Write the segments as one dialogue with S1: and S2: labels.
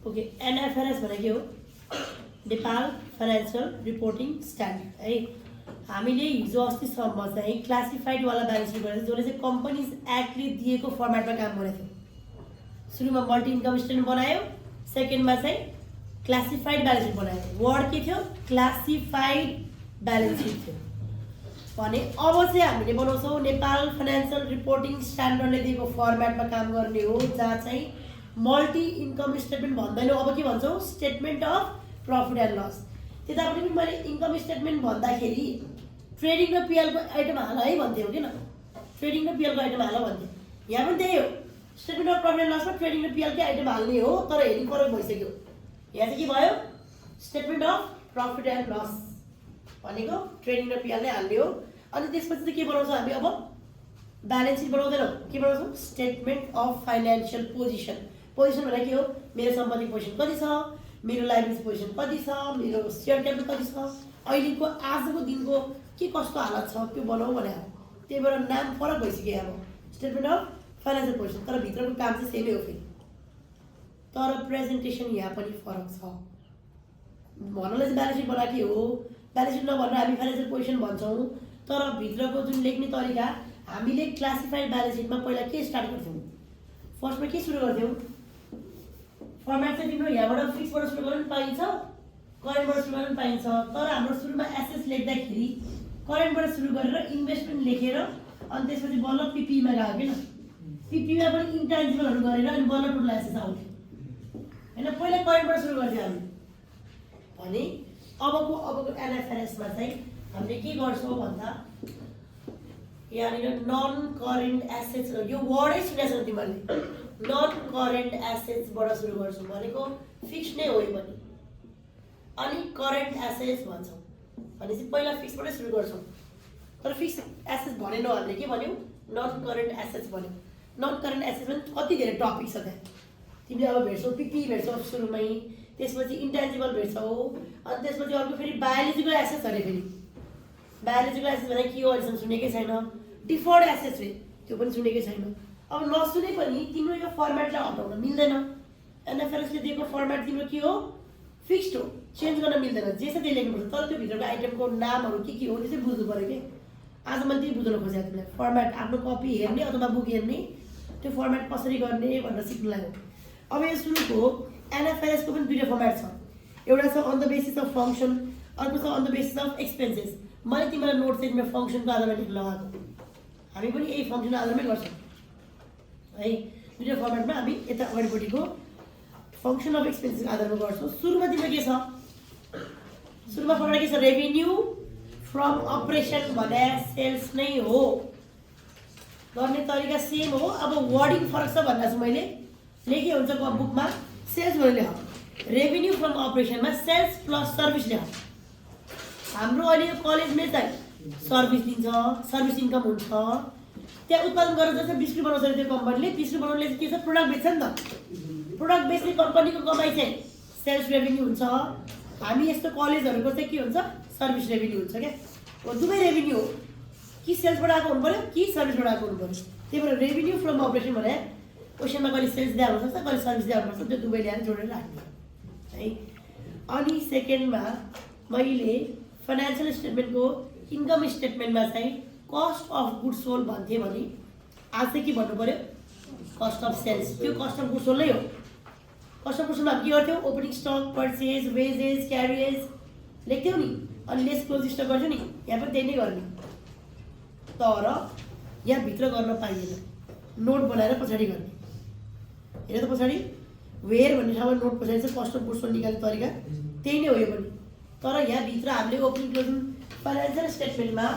S1: Okay NFRS भनेको के हो नेपाल फाइनेन्सियल रिपोर्टिङ स्ट्यान्डर्ड है हामीले हिजो अस्तिसम्म चाहिँ क्लासिफाइडवाला ब्यालेन्स सिट गरेको जसले चाहिँ कम्पनीज एक्टले दिएको फर्मेटमा काम गरेको थियो सुरुमा मल्टी इन्कम स्टेटमेन्ट बनायो सेकेन्डमा चाहिँ क्लासिफाइड ब्यालेन्स सिट बनायो वर्ड के थियो क्लासिफाइड ब्यालेन्स सिट थियो भने अब चाहिँ हामीले बनाउँछौँ नेपाल फाइनेन्सियल रिपोर्टिङ स्ट्यान्डर्डले दिएको फर्मेटमा काम गर्ने हो जहाँ चाहिँ मल्टी इन्कम स्टेटमेन्ट भन्दैनौँ अब के भन्छौँ statement of profit and loss त्यतापट्टि पनि मैले इन्कम स्टेटमेन्ट भन्दाखेरि ट्रेडिङ र पिएलको आइटम हाल है भन्थ्यो किन ट्रेडिङ र पिएलको आइटम हाल भन्थ्यो यहाँ पनि त्यही हो स्टेटमेन्ट अफ प्रफिट एन्ड लसमा ट्रेडिङ र पिएलकै आइटम हाल्ने हो तर हेरि फरक भइसक्यो यहाँ चाहिँ के भयो statement of profit and loss भनेको ट्रेडिङ र पिएल नै हाल्ने हो अनि त्यसपछि चाहिँ के बनाउँछौँ हामी अब ब्यालेन्स सिट बनाउँदैनौँ के बनाउँछौँ statement of financial position position भनेको के हो मेरो सम्पत्ति पोजिसन कति छ मेरो लाइबिलिटी पोजिसन कति छ मेरो सेयर क्यापिटल कति छ अहिलेको आजको दिनको के कस्तो हालत छ त्यो बनाऊ भने त्यही भएर नाम फरक भइसक्यो अब स्टेटमेन्ट अफ फाइनेन्सियल पोजिसन तर भित्रको काम चाहिँ सेमै हो फेरि तर प्रेजेन्टेसन यहाँ पनि फरक छ भन्नलाई चाहिँ ब्यालेन्स सिट बनाएको हो ब्यालेन्स सिट नभनेर हामी फाइनेन्सियल पोजिसन भन्छौँ तर भित्रको जुन लेख्ने तरिका हामीले क्लासिफाइड ब्यालेन्स सिटमा पहिला के स्टार्ट गर्थ्यौँ फर्स्टमा के सुरु गर्थ्यौँ फर्मेट चाहिँ तिम्रो यहाँबाट फिक्सबाट सुरु गर्न पनि पाइन्छ करेन्टबाट सुरु गर्न पनि पाइन्छ तर हाम्रो सुरुमा एसेट्स लेख्दाखेरि करेन्टबाट सुरु गरेर इन्भेस्टमेन्ट लेखेर अनि त्यसपछि बल्ल पिपीमा गयो किन पिपीमा पनि इन्टान्जिबलहरू गरेर अनि बल्ल टोटल एसेट्स आउँथ्यो होइन पहिला करेन्टबाट सुरु गर्थ्यौँ हामी भने अबको एनएफआरएसमा चाहिँ हामीले के गर्छौँ भन्दा यहाँनिर नन करेन्ट एसेट्स यो वर्डै सुनेको छ तिमीहरूले नन करेन्ट एसेट्सबाट सुरु गर्छौँ भनेको फिक्स नै हो यो पनि अनि करेन्ट एसेट्स भन्छौँ भनेपछि पहिला फिक्सबाटै सुरु गर्छौँ तर फिक्स एसेट्स भनेनौँ हामीले के भन्यौँ नन करेन्ट एसेट्स भन्यौँ नन करेन्ट एसेट्समा कति धेरै टपिक छ त्यहाँ तिमीले अब भेट्छौ पिपी भेट्छौ सुरुमै त्यसपछि इन्टेन्जिबल भेट्छौ अनि त्यसपछि अर्को फेरि बायोलोजिकल एसेट्स अरे फेरि बायोलोजिकल एसेट्स भने के हो अहिलेसम्म सुनेकै छैन डिफर्ड एसेट्स रे त्यो पनि सुनेकै छैन अब नसुने पनि तिम्रो यो फर्मेटलाई हटाउन मिल्दैन एनएफआरएसले दिएको फर्मेट तिम्रो के हो फिक्स्ड हो चेन्ज गर्न मिल्दैन जे छ त्यही लेख्नुपर्छ तर त्यो भित्रको आइटमको नामहरू के हो त्यो चाहिँ बुझ्नु पऱ्यो कि आज मैले त्यही बुझ्न खोजेको तिमीलाई फर्मेट आफ्नो कपी हेर्ने अथवा बुक हेर्ने त्यो फर्मेट कसरी गर्ने भनेर सिक्नु लाग्यो अब यो सुरुको एनएफआरएसको पनि दुईवटा फर्मेट छ एउटा छ on the basis of function अर्को छ on the basis of expenses मैले तिमीलाई नोट चाहिँ तिम्रो फङ्सनको आधारमा लेख्न लगाएको हामी पनि यही फङ्सनको आधारमै गर्छौँ है दुईवटा फर्मेटमा हामी यता अगाडिपट्टिको फङ्सन अफ एक्सपेन्सेसको आधारमा गर्छौँ सुरुमा तिम्रो के छ सुरुमा फर्मेट के छ रेभिन्यू फ्रम अपरेसन भने सेल्स नै हो गर्ने तरिका सेम हो अब वर्डिङ फरक छ भन्दा चाहिँ मैले लेखेँ हुन्छ बुकमा सेल्स भनेर लेख रेभिन्यू फ्रम अपरेसनमा सेल्स प्लस सर्भिस लेख हाम्रो अहिले यो कलेजमै चाहिँ सर्भिस दिन्छ सर्भिस इन्कम हुन्छ त्यहाँ उत्पादन गरेर जस्तै बिस्कुट बनाउँछ त्यो कम्पनीले बिस्कुट बनाउनुले चाहिँ के छ प्रोडक्ट बेच्छ नि त प्रोडक्ट बेच्ने कम्पनीको कमाइ चाहिँ सेल्स रेभिन्यू हुन्छ हामी यस्तो कलेजहरूको चाहिँ के हुन्छ सर्भिस रेभिन्यू हुन्छ क्या हो दुवै रेभिन्यू हो कि सेल्सबाट आएको हुनु पऱ्यो कि सर्भिसबाट आएको हुनु पऱ्यो त्यही भएर रेभिन्यू फ्रम अपरेसन भने क्वेसनमा कहिले सेल्स दिएर हुनसक्छ कहिले सर्भिस दिएर हुनसक्छ त्यो दुवै ल्याएर जोडेर राख्ने है अनि सेकेन्डमा मैले फाइनेन्सियल स्टेटमेन्टको इन्कम स्टेटमेन्टमा चाहिँ कस्ट अफ गुड्स सोल्ड भन्थेँ भने आज चाहिँ के भन्नु पऱ्यो कस्ट अफ सेल्स त्यो कस्ट अफ गुड्स सोल्ड नै हो कस्ट अफ गुड्स सोल्डमा हामी के गर्थ्यौँ ओपनिङ स्टक पर्चेज वेजेस क्यारिएज लेख्थ्यौँ नि अनि लेस क्लोज स्टक गर्थ्यौँ नि यहाँ पनि त्यही नै गर्ने तर यहाँभित्र गर्न पाइएन नोट बनाएर पछाडि गर्ने हेर त पछाडि वेयर भन्ने ठाउँमा नोट पछाडि चाहिँ कस्ट अफ गुड्स सोल्ड निकाल्ने तरिका त्यही नै हो यो पनि तर यहाँभित्र हामीले ओपनिङ क्लोजिङ फाइनेन्सियल स्टेटमेन्टमा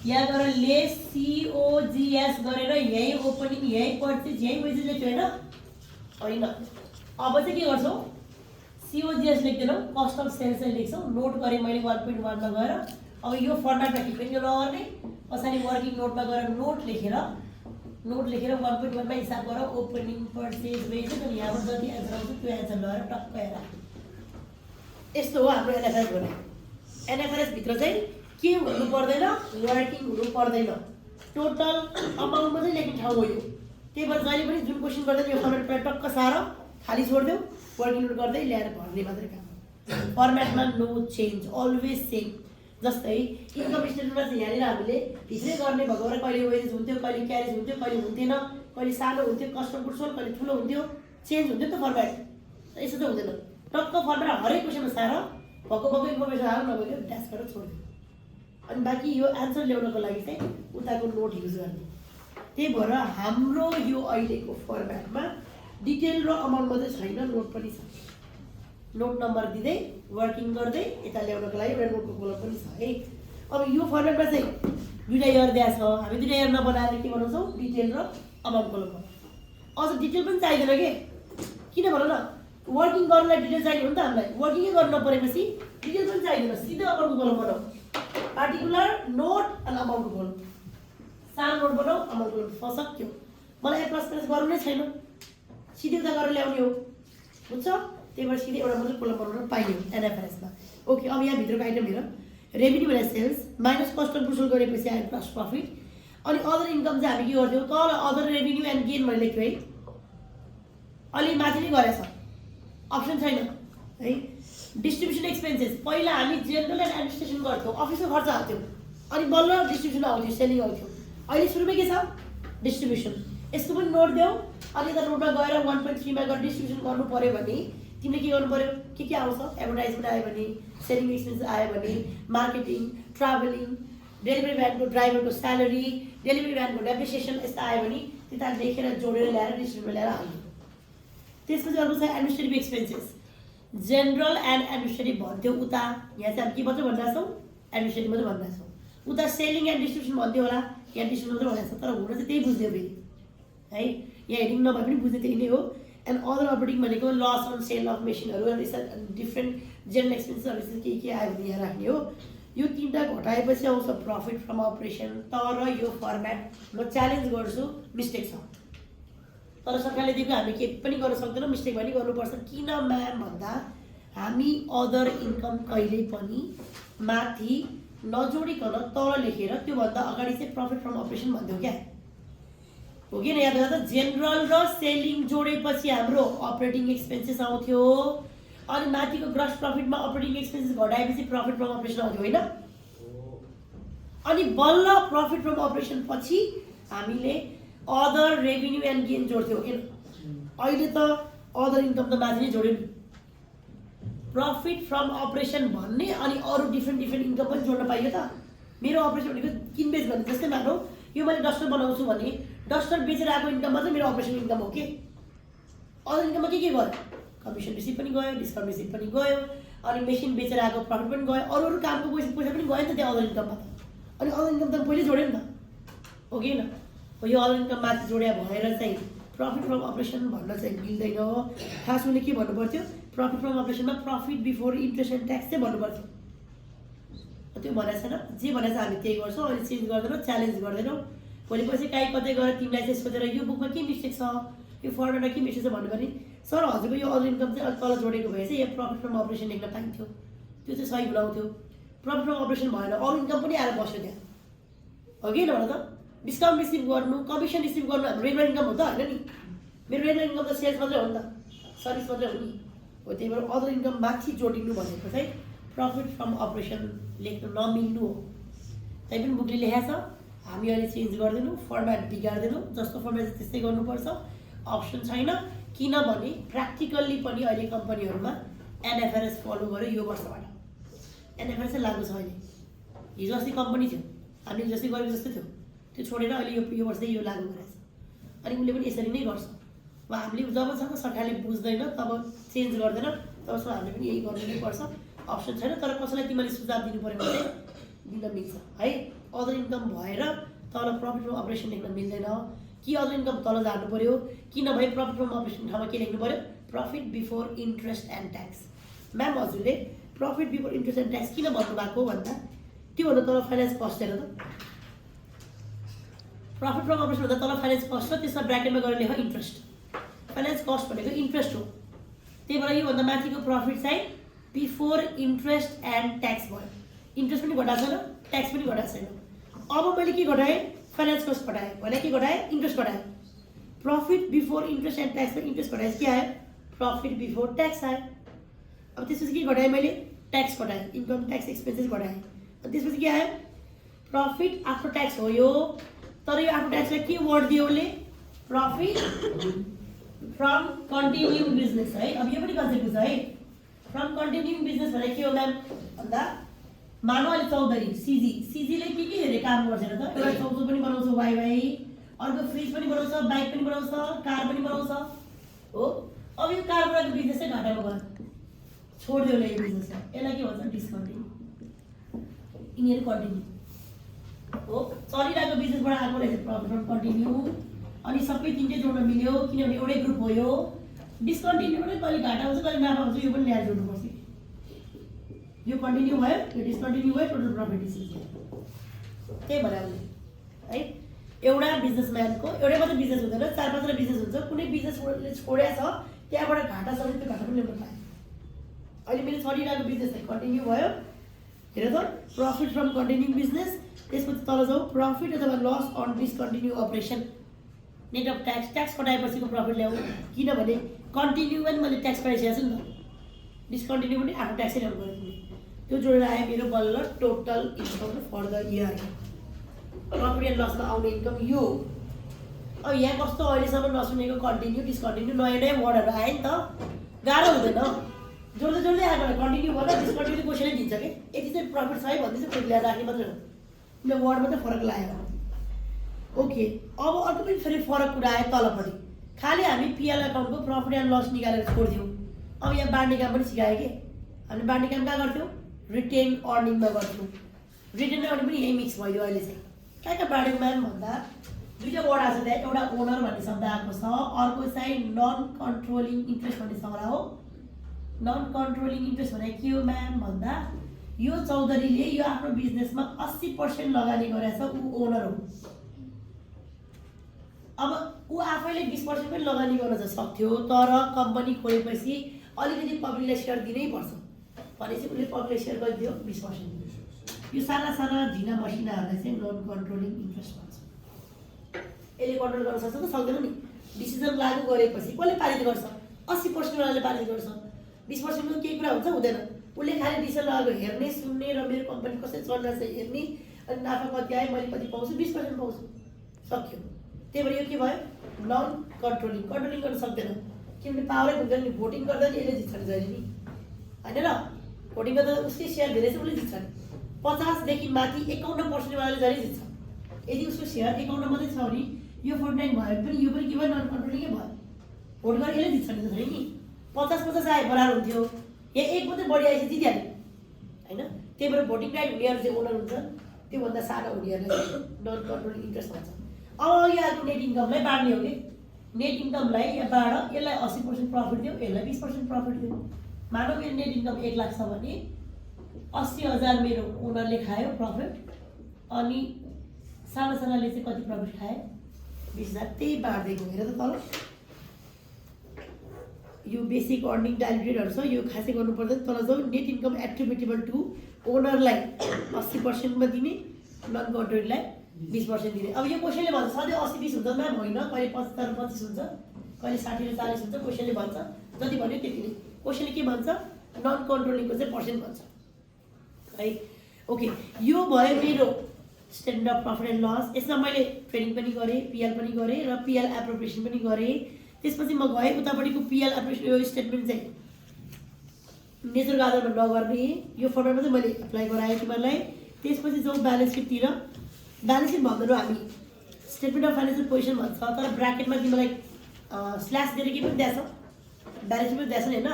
S1: यहाँ गएर लेस सिओजिएस गरेर यही ओपनिङ यही पर्चेज यही वेजेस लेख्थ्यो होइन अब चाहिँ के गर्छौँ सिओजिएस लेख्दैनौँ कस्ट अफ सेल्स चाहिँ लेख्छौँ नोट गरेँ मैले 1.1मा गएर अब यो फर्मेटमा के पनि नगर्ने पछाडि वर्किङ नोटमा गएर नोट लेखेर 1.1मा हिसाब गरेर ओपनिङ पर्चेज वेजेस अनि यहाँबाट जति एन्सर आउँछ त्यो एन्सर लगाएर टक्क हेर यस्तो हो हाम्रो एनएफआरएस भने एनएफआरएसभित्र चाहिँ के हुनु पर्दैन वर्किङ हुनु पर्दैन टोटल अमाउन्टमा चाहिँ लेख्ने ठाउँ हो यो त्यही भएर जहिले पनि जुन क्वेसन गर्दा यो फर्मेट टक्क सार खाली छोडिदेऊ, वर्किङ नोट गर्दै ल्याएर भर्ने मात्रै काम। फर्मेटमा नो चेन्ज, अलवेज सेम। जस्तै इन्कम स्टेटमेन्टमा चाहिँ यहाँनिर हामीले भित्रै गर्ने भएको भएर कहिले वेजेस हुन्थ्यो, कहिले क्यारेज हुन्थ्यो, कहिले हुन्थेन, कहिले सानो हुन्थ्यो कस्टम गुड्स सोल्ड, कहिले ठुलो हुन्थ्यो, चेन्ज हुन्थ्यो नि त फर्मेट। यसो चाहिँ हुँदैन, टक्क फर्मेट हरेक क्वेसनमा सार भक्कु इन्फर्मेसन हाल्नु नभएको ड्यास गरेर छोडिदियो। अनि बाँकी यो एन्सर ल्याउनको लागि चाहिँ उताको नोट युज गर्ने। त्यही भएर हाम्रो यो अहिलेको फर्मेटमा डिटेल र अमाउन्ट मात्रै छैन, नोट पनि छ। नोट नम्बर दिँदै वर्किङ गर्दै यता ल्याउनको लागि एउटा नोटको कोलम पनि छ है। अब यो फर्मेटमा चाहिँ दुईवटा इयर दिएको छ, हामी दुईवटा इयर नबनाएर के बनाउँछौँ, डिटेल र अमाउन्ट कोलम बनाउँछौँ। अझ डिटेल पनि चाहिँदैन कि, किन भन न, वर्किङ गर्नलाई डिटेल चाहियो भने त हामीलाई वर्किङै गर्नु नपरेपछि डिटेल पनि चाहिँदैन, सिधै अमाउन्टको कोलम बनाऊ। पार्टिकुलर नोट अनि अमाउन्टको कोलम, सानो नोट बनाऊ, अमाउन्ट कोलम, सक्यो। मलाई प्लस गर्नु नै छैन, सिधै उता गरेर ल्याउने हो, बुझ्छ? त्यही भएर सिधै एउटा मात्रै कोलम बनाउन पाइयो एनएफआरएसमा। ओके, अब यहाँभित्रको आइटम हेर, revenue minus sales minus cost of goods sold गरेपछि आयो ग्रस प्रफिट। अनि अदर इन्कम चाहिँ हामी के गर्थ्यौँ, तल अदर रेभेन्यू एन्ड गेन भनेर लेख्यो है, अलि माथि नै गरेछ, अप्सन छैन है। डिस्ट्रिब्युसन एक्सपेन्सेस पहिला हामी जेनरल एन्ड एडमिनिस्ट्रेसन गर्थ्यौँ, अफिसको खर्च हाल्थ्यौँ, अनि बल्ल डिस्ट्रिब्युसन आउँथ्यो, सेलिङ आउँथ्यो। अहिले सुरुमै के छ, डिस्ट्रिब्युसन। यसको पनि नोट देऊ, अनि यता नोटमा गएर 1.3 मा गएर डिस्ट्रिब्युसन गर्नु पऱ्यो भने तिमीले के गर्नु पऱ्यो, के आउँछ, एडभर्टाइजमेन्ट आयो भने, सेलिङ एक्सपेन्स आयो भने, मार्केटिङ, ट्राभलिङ, डेलिभरी भ्यानको ड्राइभरको स्यालेरी, डेलिभरी भ्यानको डेप्रिसिएसन, यस्तो आयो भने त्यता लेखेर जोडेर ल्याएर डिस्ट्रिब्युसनमा ल्याएर हाल्नु। त्यसपछि अर्को छ administrative expenses, general and administrative भन्थ्यो उता, यहाँ चाहिँ हामी के मात्रै भनिरहेको छौँ, एडमिनिस्ट्रेटिभ मात्रै भनिरहेको छौँ। उता सेलिङ एन्ड डिस्ट्रिब्युसन भन्थ्यो होला, यहाँ डिस्ट्रिब्युसन मात्रै भनिरहेको छ, तर हुन चाहिँ त्यही बुझ्यो फेरि है, यहाँ हेडिङ नभए पनि बुझ्ने त्यही नै हो। एन्ड अदर अपरेटिङ भनेको लस अन सेल अफ मेसिनहरू, डिफ्रेन्ट जेनरल एक्सपेन्सेसहरू के आयो भने यहाँ राख्ने हो। यो तिनवटा घटाएपछि आउँछ प्रफिट फ्रम अपरेसन। तर यो फर्मेट म च्यालेन्ज गर्छु, मिस्टेक छ, तर सरकारले दिएको हामी के पनि गर्न सक्दैनौँ, मिस्टेक पनि गर्नुपर्छ। किन म्याम भन्दा हामी अदर इन्कम कहिल्यै पनि माथि नजोडिकन तल लेखेर त्योभन्दा अगाडि चाहिँ प्रफिट फ्रम अपरेसन भन्थ्यौँ क्या, हो कि याद गर्दा जेनरल र सेलिङ जोडेपछि हाम्रो अपरेटिङ एक्सपेन्सेस आउँथ्यो, अनि माथिको ग्रस प्रफिटमा अपरेटिङ एक्सपेन्सेस घटाएपछि प्रफिट फ्रम अपरेसन आउँथ्यो होइन। अनि बल्ल प्रफिट फ्रम अपरेसन पछि हामीले अदर रेभेन्यू एन्ड गेन जोड्थ्यौँ किन। अहिले त अदर इन्कम त माथि नै जोड्यो नि, प्रफिट फ्रम अपरेसन भन्ने अनि अरू डिफ्रेन्ट इन्कम पनि जोड्न पाइयो त। मेरो अपरेसन भनेको किनबेच गर्ने, जस्तै मानौ यो मैले डस्टर बनाउँछु भने डस्टर बेचेर आएको इन्कम मात्रै मेरो अपरेसन इन्कम हो कि। अदर इन्कममा के गयो, कमिसन रिसिभ पनि गयो, डिस्काउन्ट रिसिभ पनि गयो, अनि मेसिन बेचेर आएको प्रफिट पनि गयो, अरू कामको पैसा पनि गयो नि त त्यहाँ अदर इन्कममा त। अनि अदर इन्कम त पहिले जोड्यो नि त, हो कि होइन। यो अदर इन्कम माथि जोड्या भएर चाहिँ प्रफिट फ्रम अपरेसन भन्न चाहिँ मिल्दैन। खास उसले के भन्नु पर्थ्यो, प्रफिट फ्रम अपरेसनमा profit before interest and tax चाहिँ भन्नु पर्थ्यो। त्यो भनेको छैन, जे भनेको छ हामी त्यही गर्छौँ, अहिले चेन्ज गर्दैनौँ, च्यालेन्ज गर्दैनौँ। भोलि पछि कहीँ कतै गएर तिमीलाई चाहिँ सोधेर यो बुकमा के मिस्टेक छ, यो फर्मेटमा के मिस्टेक छ भन्नु भने सर हजुरको यो अदर इन्कम चाहिँ अलिक तल जोडेको भए चाहिँ यो प्रफिट फ्रम अपरेसन लेख्न पाइन्थ्यो, त्यो चाहिँ सही हुनाउँथ्यो। प्रफिट फ्रम अपरेसन भएन, अरू इन्कम पनि आएर बस्यो त्यहाँ, हो कि होइन त। डिस्काउन्ट रिसिभ गर्नु, कमिसन रिसिभ गर्नु हाम्रो रेगुलर इन्कम हो त होइन नि। मेरो रेगुलर इन्कम त सेल्स मात्रै हो नि त, सर्भिस मात्रै हो नि हो। त्यही भएर अदर इन्कम माथि जोडिनु भनेको चाहिँ प्रफिट फ्रम अपरेसन लेख्न नमिल्नु हो। त्यही पनि बुकले लेखाएको छ, हामी अहिले चेन्ज गर्दैनौँ, फर्मेट बिगार्दैनौँ, जस्तो फर्मेट छ त्यस्तै गर्नुपर्छ, अप्सन छैन। किनभने प्र्याक्टिकल्ली पनि अहिले कम्पनीहरूमा एनएफआरएस फलो गर्यो यो वर्षबाट, एनएफआरएस लागु छ अहिले। हिजो अस्ति कम्पनी थियो, हामीले जस्तै गरेको जस्तै थियो, त्यो छोडेर अहिले यो वर्ष चाहिँ यो लागु गरेछ। अनि उसले पनि यसरी नै गर्छ। अब हामीले जबसम्म सरकारले बुझ्दैन तब चेन्ज गर्दैन, तबसम्म हामीले पनि यही गर्नु नै पर्छ, अप्सन छैन। तर कसैलाई तिमीले सुझाव दिनु पऱ्यो भने दिन मिल्छ है। अदर इन्कम भएर तल प्रफिट फ्रम अपरेसन लेख्न मिल्दैन कि अदर इन्कम तल जानु पऱ्यो, किनभने प्रफिट फ्रम अपरेसन ठाउँमा के लेख्नु पऱ्यो, profit before interest and tax. Ma'am हजुरले profit before interest and tax किन भन्नुभएको भन्दा त्योभन्दा तल फाइनेन्स कस्ट हेर त, प्रफिट फ्रम अपरेसन भन्दा तल फाइनेन्स कस्ट र त्यसमा ब्राकेटमा गरेर लेख इन्ट्रेस्ट। फाइनेन्स कस्ट भनेको इन्ट्रेस्ट हो, त्यही भएर योभन्दा माथिको प्रफिट चाहिँ बिफोर इन्ट्रेस्ट एन्ड ट्याक्स भयो। इन्ट्रेस्ट पनि घटाएको छैन, ट्याक्स पनि घटाएको छैन। अब मैले के घटाएँ, फाइनेन्स कस्ट घटाएँ भने के घटाएँ, इन्ट्रेस्ट घटाएँ। प्रफिट बिफोर इन्ट्रेस्ट एन्ड ट्याक्समा इन्ट्रेस्ट घटाएपछि के आयो, प्रॉफिट बिफोर ट्याक्स आयो। अब त्यसपछि के घटाएँ मैले, ट्याक्स घटाएँ, इन्कम ट्याक्स एक्सपेन्सेस घटाएँ। अनि त्यसपछि के आयो, प्रॉफिट आफ्टर ट्याक्स हो यो। तर यो आफ्टर ट्याक्सलाई के वर्ड दियो उसले, प्रॉफिट फ्रम कन्टिन्युइङ बिजनेस है। अब यो पनि कन्सेप्ट छ है, फ्रम कन्टिन्युइङ बिजनेस भनेको के हो म्याम भन्दा, मानव अहिले चौधरी सिजीले के धेरै काम गर्छ त, एउटा चौचो पनि बनाउँछ वाइवाई, अर्को फ्रिज पनि बनाउँछ, बाइक पनि बनाउँछ, कार पनि बनाउँछ हो। अब यो कार बनाएको बिजनेस चाहिँ घाटामा गयो, छोडिदियो यो बिजनेसलाई, यसलाई के भन्छ डिस्कन्टिन्यू। यिनीहरू कन्टिन्यू हो, चलिरहेको बिजनेसबाट आएको रहेछ प्रफिट फ्रम कन्टिन्यू। अनि सबै तिनटै जोड्न मिल्यो किनभने एउटै ग्रुप हो यो। डिस्कन्टिन्यूबाट कहिले घाटा आउँछ कहिले नाफा आउँछ यो पनि ल्याएर जोड्नुपर्छ। यो कन्टिन्यू भयो, यो डिस्कन्टिन्यू भयो, टोटल प्रफिट डिस्कन्टिन्यू। त्यही भएर है एउटा बिजनेसम्यानको एउटै मात्रै बिजनेस हुँदैन, 4-5 बिजनेस हुन्छ। कुनै बिजनेसले छोडेको छ त्यहाँबाट घाटा छ भने त्यो घाटा पनि ल्याउन पाएँ। अहिले मेरो चलिरहेको बिजनेस चाहिँ कन्टिन्यू भयो, हेर त, प्रफिट फ्रम कन्टिन्यू बिजनेस। त्यसपछि तल जाउँ, प्रफिट अथवा loss on discontinue operation, net of tax, tax कटाएपछिको प्रफिट ल्याऊ। किनभने कन्टिन्यू पनि मैले ट्याक्स कटाइसकेको छु नि त, डिस्कन्टिन्यू पनि आफ्नो ट्याक्सै ल्याउनु पऱ्यो। त्यो जोडेर आयो मेरो बल्ल total income for the year. Profit and लसमा आउने इन्कम यो। अब यहाँ कस्तो अहिलेसम्म नसुनेको कन्टिन्यू डिस्कन्टिन्यू नयाँ वर्डहरू आयो नि त, गाह्रो हुँदैन। जोड्दै जोड्दै आएको कन्टिन्यू गर्दा डिस्कन्टिन्यू क्वेसनै दिन्छ कि यति चाहिँ प्रफिट छ है भन्दै चाहिँ ल्याएर राख्ने मात्रै हो, उसले वर्ड मात्रै फरक लगायो। ओके, अब अर्को पनि फेरि फरक कुरा आयो तलपट्टि। खालि हामी पिएल एकाउन्टको प्रफिट एन्ड लस निकालेर छोड्थ्यौँ। अब यहाँ बाँड्ने काम पनि सिकायो कि, हामीले बाँड्ने काम कहाँ गर्थ्यौँ, रिटेन अर्निङमा गर्थ्यौँ। रिटेन अर्निङ पनि यही मिक्स भयो अहिले चाहिँ। कहाँ बाँडेको म्याम भन्दा दुईवटा वर्ड आएको छ त्यहाँ, एउटा ओनर भन्ने शब्द आएको छ, अर्को चाहिँ नन कन्ट्रोलिङ इन्ट्रेस्ट भन्ने शब्द हो। नन कन्ट्रोलिङ इन्ट्रेस्ट भनेको के हो म्याम भन्दा, यो चौधरीले यो आफ्नो बिजनेसमा 80% लगानी गरेछ, ऊ ओनर हो। अब ऊ आफैले 20% पनि लगानी गर्न चाहिँ सक्थ्यो, तर कम्पनी खोलेपछि अलिकति पब्लिकलाई सेयर दिनै पर्छ भनेपछि उसले पब्लिकलाई सेयर गरिदियो 20%। यो साना साना झिना मसिनाहरूलाई चाहिँ नन कन्ट्रोलिङ इन्ट्रेस्ट भन्छ। यसले कन्ट्रोल गर्न सक्छ त सक्दैन नि। डिसिजन लागू गरेपछि कसले पारित गर्छ, 80% वालाले पारित गर्छ। 20% मा केही कुरा हुन्छ हुँदैन, उसले खालि डिसिजन लगाएको हेर्ने सुन्ने र मेरो कम्पनी कसरी चलिरहेछ हेर्ने, अनि नाफा कति आयो मैले कति पाउँछु, 20% पाउँछु, सक्यो। त्यही भएर यो के भयो, नन कन्ट्रोलिङ। कन्ट्रोलिङ गर्न सक्दैन किनभने पावरै हुँदैन नि, भोटिङ गर्दा नि यसले जित्छ नि जहिले नि, होइन र। भोटिङ गर्दा उसकै सेयर धेरै छ उसले जित्छ नि। 50 देखि माथि 51% वालाले जहिले जित्छ। यदि उसको सेयर 51 मात्रै छ भने यो 49 भयो पनि यो पनि के भयो, नन कन्ट्रोलिङै भयो। भोट गरेर यसले जित्छ नि त धेरै नि। 50-50 आए बराबर हुन्थ्यो, यहाँ एक मात्रै बढी आएपछि जितिहाल्यो होइन। त्यही भएर भोटिङ राइट हुनेहरू चाहिँ ओनर हुन्छ, त्योभन्दा सानो हुनेहरूलाई नन कन्ट्रोलिङ इन्ट्रेस्ट भन्छ। अब यहाँको नेट इन्कमलाई बाँड्ने हो कि, नेट इन्कमलाई यहाँ बाँड, यसलाई 80% प्रफिट दियो, यसलाई 20% प्रफिट दियो। मानव मेरो नेट इन्कम 1 लाख छ भने 80,000 मेरो ओनरले खायो प्रफिट, अनि सानाले चाहिँ कति प्रफिट खायो, 20,000। त्यही बाँड्दै गयो। हेर त तल यो बेसिक अर्निङ डाइल्युटेडहरू छ, यो खासै गर्नु पर्दैन। तल जाउँ, नेट इन्कम एट्रिब्युटेबल टु ओनरलाई 80%मा दिने, नन कन्ट्रोलिङलाई 20% दिने। अब यो क्वेसनले भन्छ सधैँ 80-20 हुन्छ म्याम, होइन, कहिले 75-25 हुन्छ, कहिले 60-40 हुन्छ। क्वेसनले भन्छ जति भन्यो त्यति नै। क्वेसनले के भन्छ, नन कन्ट्रोलिङको चाहिँ पर्सेन्ट भन्छ है। ओके, यो भयो मेरो statement of profit and loss. यसमा मैले ट्रेडिङ पनि गरेँ, पिएल पनि गरेँ र पिएल एप्रोप्रिएसन पनि गरेँ। त्यसपछि म गएँ उतापट्टिको पिएल एप्रोप्रिएसन, यो स्टेटमेन्ट चाहिँ नेचरको आधारमा नगर्ने, यो फर्मेटमा चाहिँ मैले एप्लाई गराएँ तिमीहरूलाई। त्यसपछि जाउँ ब्यालेन्स सिटतिर। ब्यालेन्स सिट भन्दैनौँ हामी, स्टेटमेन्ट अफ फाइनेन्सियल पोजिसन भन्छ, तर ब्राकेटमा तिमीलाई स्ल्यास दिएर के पनि दिएछ, ब्यालेन्स सिट पनि दिएछ नि होइन।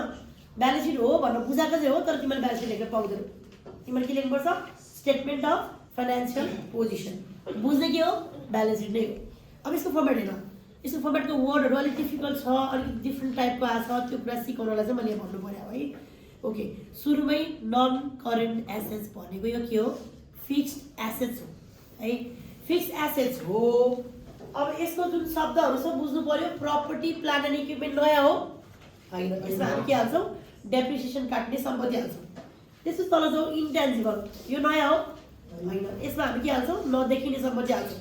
S1: ब्यालेन्स सिट हो भनेर बुझाएको चाहिँ हो, तर तिमीले ब्यालेन्स सिट लेखेर पाउँदैन। तिमीले के लेख्नुपर्छ, स्टेटमेन्ट अफ फाइनेन्सियल पोजिसन। बुझ्ने के हो, ब्यालेन्स सिट नै हो। अब यसको फर्मेट हेर, यसको फर्मेटको वर्डहरू अलिक डिफिकल्ट छ, अलिक डिफ्रेन्ट टाइपको आएको छ, त्यो कुरा सिकाउनलाई चाहिँ मैले भन्नु पऱ्यो है। ओके, सुरुमै नन करेन्ट एसेट्स भनेको यो के हो, फिक्स्ड एसेट्स हो है, फिक्स्ड एसेट्स हो। अब यसको जुन शब्दहरू छ बुझ्नु पर्यो, प्रपर्टी प्लान्ट एन्ड इक्विपमेन्ट नयाँ हो होइन, यसमा हामी के हाल्छौँ, डेप्रिसिएसन काट्ने सम्पत्ति हाल्छौँ। त्यसपछि तल जाउँ, इन्टेन्जिबल, यो नयाँ हो होइन, यसमा हामी के हाल्छौँ, नदेखिने सम्पत्ति हाल्छौँ,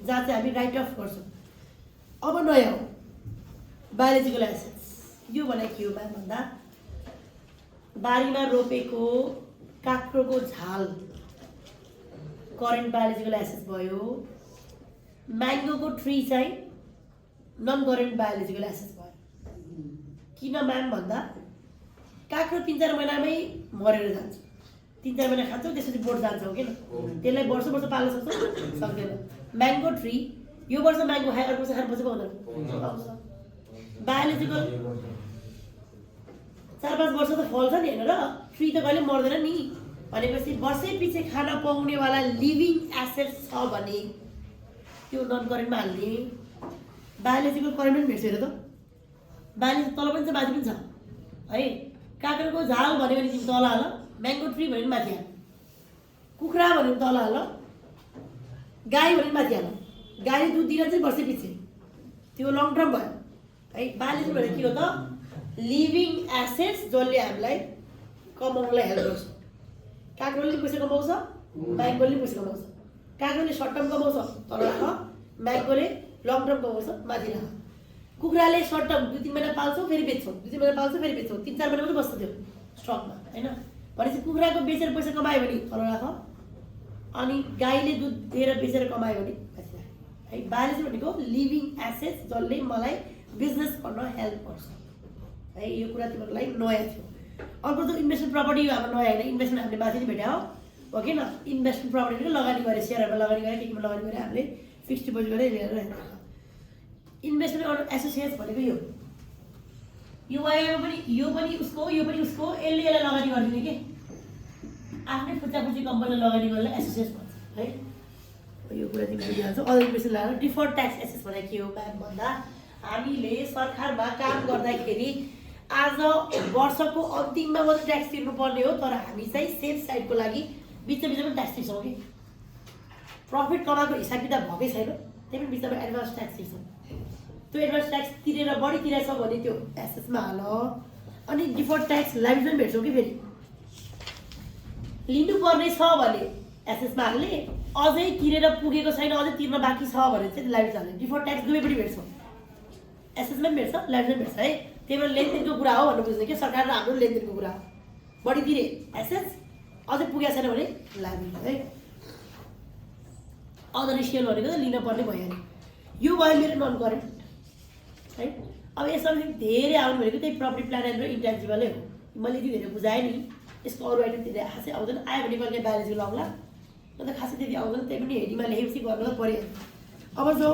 S1: जहाँ चाहिँ हामी राइट अफ गर्छौँ। अब नयाँ हो, बायोलोजिकल एसेट्स यो भने के हो म्याम भन्दा बारीमा रोपेको काँक्रोको झाल करेन्ट बायोलोजिकल एसेस भयो, म्याङ्गोको ट्री चाहिँ नन करेन्ट बायोलोजिकल एसेस भयो। किन म्याम भन्दा काँक्रो 3-4 महिनामै मरेर जान्छ, 3-4 महिना खान्छौँ त्यसपछि बोट जान्छ हो किन, त्यसलाई वर्ष पाल्न सक्छौँ सक्दैन। म्याङ्गो ट्री यो वर्ष म्याङ्गो खायो अर्को वर्ष खानुपर्छ पाउँदैन, बायोलोजिकल 4-5 वर्ष त फल्छ नि होइन र, ट्री त कहिले मर्दैन नि भनेपछि वर्षै पछि खान पाउनेवाला लिभिङ एसेट छ भने त्यो नन करेन्टमा हाल्ने। बायोलोजिकल करेन्ट पनि भेट्छ त, बायोलोजी तल पनि छ माथि पनि छ है। काँक्रोको झाल भन्यो भने तिमी तल हाल, म्याङ्गो ट्री भन्यो भने माथि हाल, कुखुरा भन्यो भने तल हाल, गाई भन्यो भने माथि हाल। गाई दुध दिन चाहिँ वर्षै पछि त्यो लङ टर्म भयो है। बायोलोजी भनेको के हो त, लिभिङ एसेट्स जसले हामीलाई कमाउनलाई हेल्प गर्छ। काँक्रोले पैसा कमाउँछ, म्याङ्गोले पैसा कमाउँछ। काँक्रोले सर्ट टर्म कमाउँछ तल राख, म्याङ्गोले लङ टर्म कमाउँछ माथि राख। कुखुराले सर्ट टर्म 2-3 महिना पाल्छौँ फेरि बेच्छौँ, 2-3 महिना पाल्छौँ फेरि बेच्छौँ, 3-4 महिना मात्रै बस्छ त्यो स्टकमा होइन। भनेपछि कुखुराको बेचेर पैसा कमायो भने तल राख, अनि गाईले दुध दिएर बेचेर कमायो भने माथि राख है। बायोलोजी भनेको लिभिङ एसेट्स जसले मलाई बिजनेस गर्न हेल्प गर्छ है। यो कुरा तिमीहरूलाई नयाँ थियो। अर्को त इन्भेस्टमेन्ट प्रपर्टी हाम्रो नयाँ होइन, इन्भेस्टमेन्ट हामीले माथि नै भेट्यौँ हो कि न। इन्भेस्टमेन्ट प्रपर्टी पनि लगानी गरेर सेयरहरूमा लगानी गरेर केमा लगानी गरेर हामीले फिक्स डिपोजिट गरेर लिएर राख्छ। इन्भेस्टमेन्ट एसोसिएट्स भनेको यो पनि उसको, यो पनि उसको, यसलाई लगानी गरिदिने कि आफ्नै फुच्ची कम्पनीले लगानी गरेर एसोसिएट्स भन्छ है। यो कुरा तिमीले बुझिहाल्छौ। अदर इन्भेस्टमेन्ट लगाएर डिफर्ड ट्याक्स एसेस भनेको के हो म्याम भन्दा हामीले सरकारमा काम गर्दाखेरि आज वर्षको अन्तिममा मात्रै ट्याक्स तिर्नुपर्ने हो, तर हामी चाहिँ सेफ साइडको लागि बिचमा ट्याक्स तिर्छौँ कि प्रफिट कमाएको हिसाब किताब भएकै छैन, त्यही पनि बिचमा एडभान्स ट्याक्स तिर्छौँ। त्यो एडभान्स ट्याक्स तिरेर बढी तिरेछ भने त्यो एसेसमा हाल, अनि डिफर्ड ट्याक्स लाइबिलिटी पनि भेट्छौँ कि फेरि लिनुपर्ने छ भने एसेसमा हाल्ने, अझै तिरेर पुगेको छैन अझै तिर्न बाँकी छ भने चाहिँ लाइबिलिटी हाल्ने। डिफर्ड ट्याक्स दुवैपट्टि भेट्छौँ, एसेसमा पनि भेट्छ लाइबिलिटी पनि भेट्छ है। त्यही भएर लेनदेनको कुरा हो भन्नु बुझ्दैन कि सरकार र हाम्रो लेनदेनको कुरा हो। बढी तिरे एसेस, अझै पुगेको छैन भने लाइबिलिटी है। अदर रिसियल भनेको त लिन पर्ने भइहाल्यो। यो भयो मेरो नन करेन्ट है। अब यसमा धेरै आउनु भनेको त्यही प्रपर्टी प्लान र इन्टेन्जिबलै हो। मैले यति धेरै बुझाएँ नि, यसको अरू आइटम धेरै खासै आउँदैन, आयो भने कहिले बायोलोजी लगाउँला, न त खासै त्यति आउँदैन, त्यही पनि हेडिङमा लेखेपछि गर्न त परिहाल्छ। अब जो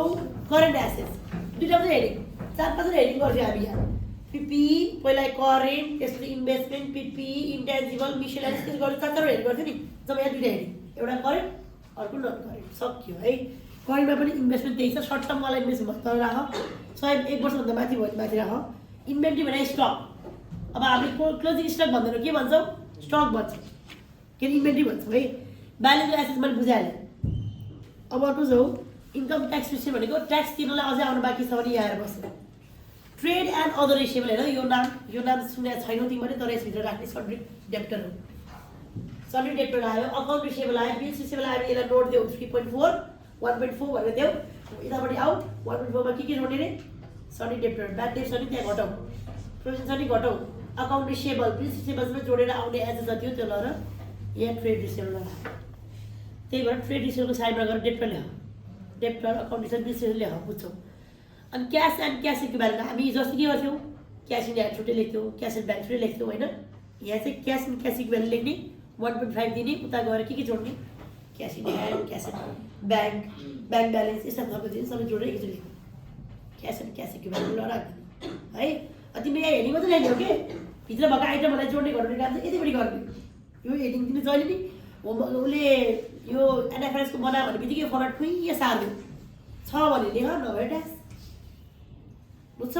S1: करेन्ट एसेट्स दुईवटा मात्रै हेडिङ, 4-5 हेडिङ गर्छौँ हामी यहाँ। पिपी पहिला करेन्ट, त्यसपछि इन्भेस्टमेन्ट, पिपी, इन्टेन्जिबल, मिसलेनियस, त्यसो गरेर 4 हेडिङ गर्थ्यो नि। जब यहाँ 2 हेडिङ, एउटा करेन्ट अर्को नन करेन्ट, सक्यो है। करेन्टमा पनि इन्भेस्टमेन्ट त्यही छ, सर्ट टर्मवाला इन्भेस्टमेन्ट तर राख, 1 वर्षभन्दा माथि भयो माथि राख। इन्भेन्ट्री भने स्टक, अब हामीले क्लोजिङ स्टक भन्दैनौँ, के भन्छौँ स्टक भन्छौँ, के अरे इन्भेन्ट्री भन्छौँ है। बायोलोजिकल एसेस मैले बुझाइहालेँ। अब अर्को जो इन्कम ट्याक्स रेसियो भनेको ट्याक्स तिर्नलाई अझै आउनु बाँकी छ भने यहाँ आएर बस्छ। ट्रेड एन्ड अदर रेसिएबल हेर, यो नाम सुनेको छैनौ तिमीले, तर यसभित्र राख्ने सन्ड्री डेप्टर हो। सन्ड्री डेप्टर आयो, अकाउन्ट रिसिएबल आयो, बिल्स रिसिएबल आयो, यसलाई नोट देऊ 3.4 1.4 भनेर देऊ। यतापट्टि आऊ 1.4 मा के जोड्ने रे, सन्ड्री डेप्टर, ब्याड डेट छ नि त्यहाँ घटाऊ, प्रोभिजन छ नि घटाऊ, अकाउन्ट रिसिएबल बिल्स रिसिएबलमा जोडेर आउने एज जति हो त्यो ल र यहाँ ट्रेड रिसिएबल लगाऊ। त्यही भएर ट्रेड रिसिएबलको साइडमा गएर डेप्टर ल्याऊ, debtor account receivable bills receivable ल्याऊ बुझ्छौँ। अनि क्यास एन्ड क्यास इक्विभ्यालेन्ट हामी जस्तो के गर्थ्यौँ, क्यास इन ह्यान्ड छुट्टै लेख्थ्यौँ, क्यास इन ब्याङ्क छुट्टै लेख्थ्यौँ होइन। यहाँ चाहिँ क्यास इन क्यास इक्विभ्यालेन्ट लेख्ने, 1.5 दिने, उता गएर के जोड्ने, cash in hand, cash in bank, bank balance, यस्ता खालको जिनिस सबै जोडेर एकचोटि लेख्नु, क्यास एन्ड क्यास इक्विभ्यालेन्ट राख्दिने है। तिमीले यहाँ हेडिङ मात्रै ल्याइदियो के, भित्र भएको आइटमहरूलाई जोड्ने घटाउने काम चाहिँ यतिपट्टि गर्ने। यो हेडिङ तिमीले जहिले नि उसले यो एनएफआरएसको बनायो भने बित्तिकै फर्मेट खुइया सार्यो छ भने लेख, नभए ट्याक्स बुझ्छ।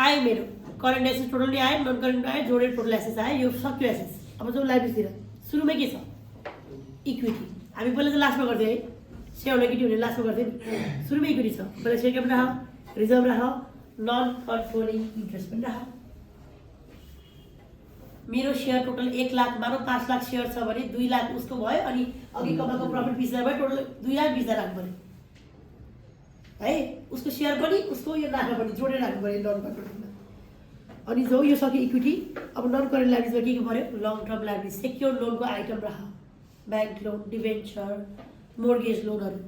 S1: आयो मेरो करेन्ट एसेस टोटल नि आयो, नन करेन्ट आयो, जोडेर टोटल एसेस आयो, यो सक्यो एसेस। अब जो लाइबिलिटीतिर सुरुमै के छ इक्विटी, हामी पहिला चाहिँ लास्टमा गर्थ्यौँ है, सेयरलाई इक्विटी हुने लास्टमा गर्थ्यौँ नि, सुरुमै इक्विटी छ, पहिला सेयर क्यापिटल राख, रिजर्भ राख, नन कन्ट्रोलिङ इन्ट्रेस्ट पनि राख। मेरो सेयर टोटल 1 लाख, मानौ 5 लाख सेयर छ भने 2 लाख उसको भयो, अनि अघि कमाएको प्रफिट 20,000 भयो, टोटल 2,20,000 राख्नु पऱ्यो है उसको सेयर पनि उसको यो नाफा पनि जोडेर राख्नु पऱ्यो नन करेन्टमा अनि जो यो सक्यो इक्विटी अब नन करेन्ट लाइबिलिटीमा के पऱ्यो लङ टर्म लाइबिलिटी सेक्योर लोनको आइटम राख ब्याङ्क लोन डिभेन्चर मोर्गेज लोनहरू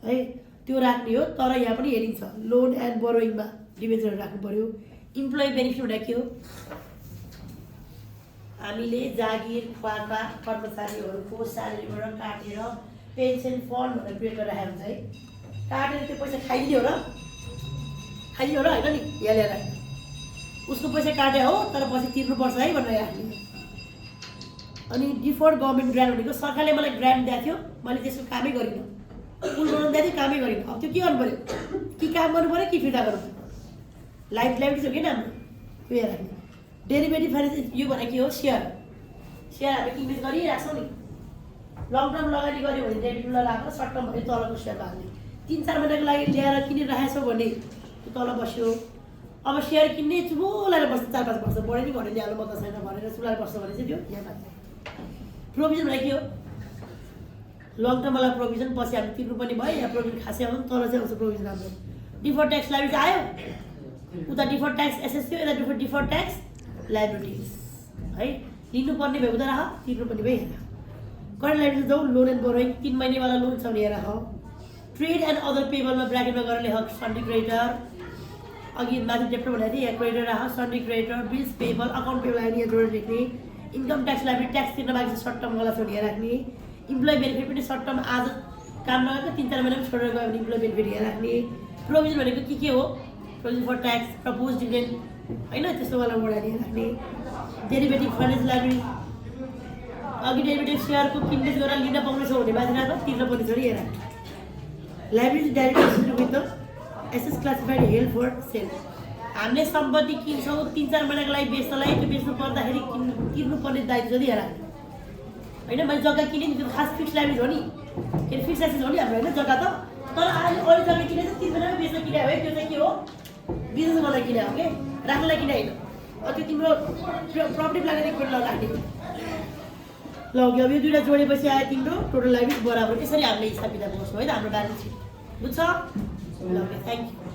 S1: है त्यो राख्ने हो तर यहाँ पनि हेडिङ छ लोन एन्ड बोरोइङमा डिभेन्चरहरू राख्नु पऱ्यो इम्प्लोइ बेनिफिट भनेको के हो हामीले जागिर खुवाका कर्मचारीहरूको स्यालेरीबाट काटेर पेन्सन फन्ड भनेर क्रिएट गरेर राखेको हुन्छ है काटेर त्यो पैसा खाइदिने हो र होइन नि यहाँ ल्याएर उसको पैसा काटे हो तर पछि तिर्नुपर्छ है भनेर राख्ने अनि डिफर्ड गभर्मेन्ट ग्रान्ट भनेको सरकारले मलाई ग्रान्ट दिएको थियो मैले त्यसको कामै गरिनँ पुल बनाउनु दिएको थियो कामै गरिनँ अब त्यो के गर्नु पऱ्यो कि काम गर्नु पऱ्यो कि फिर्ता गर्नु पऱ्यो लाइबिलिटी हो कि हाम्रो त्यो यहाँ राख्ने डेरिभेटिभ फाइनेन्स यो भनेको के हो सेयर हामीले इन्भेस्ट गरिराख्छौँ नि लङ टर्म लगानी गऱ्यो भने डेबिटमा राखेर सर्ट टर्म भने तलको सेयर हाल्ने 3-4 महिनाको लागि ल्याएर किनिरहेको छौ भने त्यो तल बस्यो अब सेयर किन्ने चुबो लगाएर बस्छ 4-5 वर्ष बढे नि घटेर ल्याउनु मतलब छैन भनेर चुलाएर बस्छ भने चाहिँ त्यो यहाँ मात्र प्रोभिजन भनेको के हो लङ टर्मवाला प्रोभिजन पछि हामी तिर्नु पनि भयो यहाँ प्रोभिजन खासै आउनु तर चाहिँ आउँछ प्रोभिजन हाम्रो डिफर्ड ट्याक्स लाइबिलिटी आयो उता डिफर्ड ट्याक्स एसएस थियो यता डिफर्ड ट्याक्स लाइबिलिटिज है लिनुपर्ने भयो उता राख तिर्नु पनि भयो हेर करेन्ट लाइबिलिटी जाउँ लोन एन्ड बोरोइङ 3 महिनावाला लोन छ भने हेर ट्रेड एन्ड अदर पेबलमा ब्राकेटमा गरेर लेख सन्डी क्रेडिटर अघि माथि डेप्टर भनेको थिएँ यहाँ क्रेडिटर राख सन्डी creditor bills payable account payable ID यहाँ जोडेर लेख्ने इन्कम ट्याक्स लाइबिलिटी ट्याक्स तिर्न बाँकी छ सर्ट टर्मवाला छ भने राख्ने इम्प्लोइ बेनिफिट पनि सर्ट टर्म आज काम नगरेको 3-4 महिना पनि छोडेर गयो भने इम्प्लोइ बेनिफिट यहाँ राख्ने प्रोभिजन भनेको के हो provision for tax propose dividend होइन त्यस्तोवाला बढाएर यहाँ राख्ने डेरिभेटिभ फाइनेन्स लाइबिलिटी अघि डेरिभेटिभ सेयरको किनबेच गरेर लिन पाउने छ भने माथि राख्नु तिर्न पर्ने छ यहाँ राख्ने लाइबिलिटी डाइरेक्ट विथ द एसएस क्लासिफाइड हेल्ड फर सेल हामीले सम्पत्ति किन्छौँ 3-4 महिनाको लागि बेच्नलाई त्यो बेच्नु पर्दाखेरि तिर्नुपर्ने दायित्व छ नि यहाँ होइन मैले जग्गा किनेँ नि त्यो खास फिक्स लाइबिलिटी हो नि के फिक्स एसेट हो नि हाम्रो होइन जग्गा त तर अहिले अरू जग्गा किने चाहिँ 3 महिनामै बेच्न किने हो है त्यो चाहिँ के हो बिजनेस गर्न किने हो कि राख्नलाई किने होइन त्यो तिम्रो प्रफिट लागेर एकपल्ट राख्ने ल अब यो दुईवटा जोडेपछि आयो तिम्रो टोटल लाइबिलिटी बराबर यसरी हामीले हिसाब किताब गर्छौँ है त हाम्रो ब्यालेन्स सिट बुझ्छ ल थ्याङ्क यू